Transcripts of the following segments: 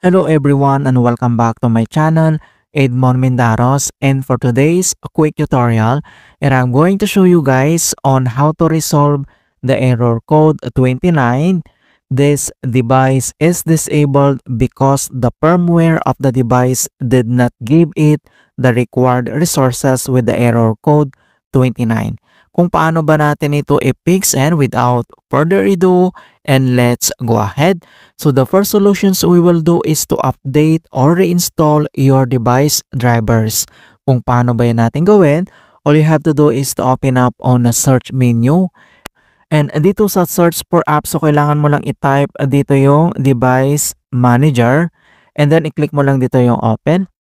Hello everyone and welcome back to my channel, Edmond Mindaros, and for today's quick tutorial, I'm going to show you guys on how to resolve the error code 29. This device is disabled because the firmware of the device did not give it the required resources with the error code 29. Kung paano ba natin ito i-fix, and without further ado, and let's go ahead. So the first solutions we will do is to update or reinstall your device drivers. Kung paano ba yan natin gawin, all you have to do is to open up on the search menu. And dito sa search for apps, so kailangan mo lang i-type dito yung device manager. And then i-click mo lang dito yung open.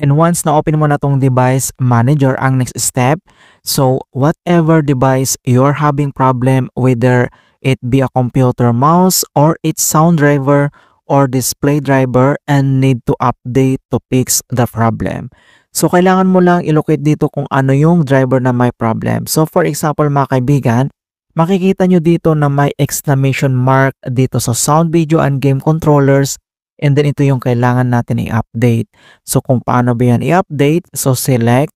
And once na-open mo na tong device manager, ang next step, so whatever device you're having problem, whether it be a computer mouse or its sound driver or display driver, and need to update to fix the problem. So kailangan mo lang i-locate dito kung ano yung driver na may problem. So for example mga kaibigan, makikita nyo dito na may exclamation mark dito sa sound, video, and game controllers. And then ito yung kailangan natin i-update. So kung paano ba yan i-update, so select,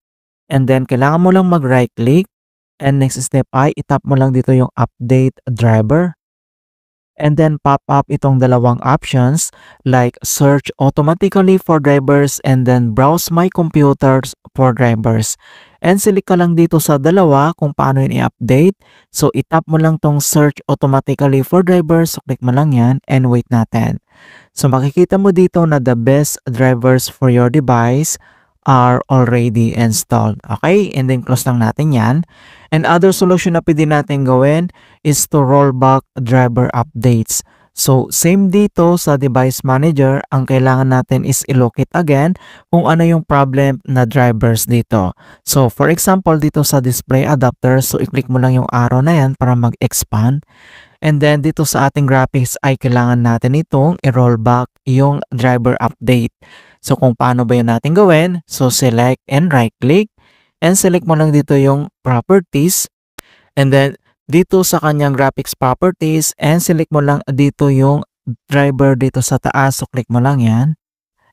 and then kailangan mo lang mag-right click, and next step ay itap mo lang dito yung update driver. And then pop up itong dalawang options like search automatically for drivers and then browse my computers for drivers. And select ka lang dito sa dalawa kung paano yun i-update. So itap mo lang tong search automatically for drivers. So click mo lang yan and wait natin. So makikita mo dito na the best drivers for your device are already installed. Okay? And then close lang natin yan. And other solution na pwede natin gawin is to roll back driver updates. So same dito sa device manager, ang kailangan natin is i-locate again kung ano yung problem na drivers dito. So for example dito sa display adapter, so i-click mo lang yung arrow na yan para mag-expand. And then dito sa ating graphics ay kailangan natin itong i-roll back yung driver update. So kung paano ba yun natin gawin, so select and right click, and select mo lang dito yung properties, and then dito sa kanyang graphics properties, and select mo lang dito yung driver dito sa taas, so click mo lang yan.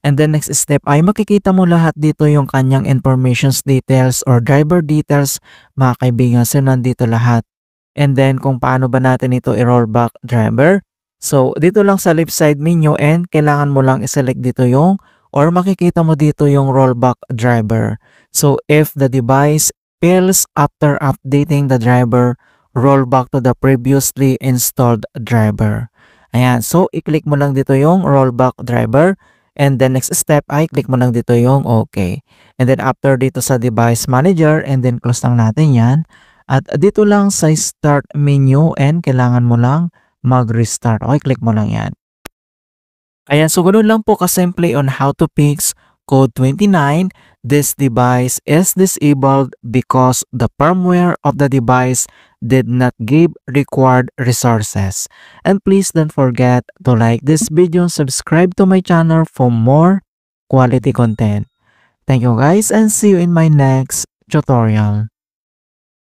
And then next step ay makikita mo lahat dito yung kanyang informations details or driver details mga kaibigan. So nandito lahat. And then kung paano ba natin ito i-roll back driver, so dito lang sa left side menu, and kailangan mo lang i-select dito yung or makikita mo dito yung rollback driver. So if the device fails after updating the driver, roll back to the previously installed driver. Ayan, so i-click mo lang dito yung rollback driver, and then next step ay click mo lang dito yung okay. And then after dito sa device manager, and then close lang natin yan. At dito lang sa start menu, and kailangan mo lang mag-restart. Okay, click mo lang yan. Ayan, so ganoon lang po kasimple on how to fix code 29. This device is disabled because the firmware of the device did not give required resources. And please don't forget to like this video, subscribe to my channel for more quality content. Thank you guys, and see you in my next tutorial.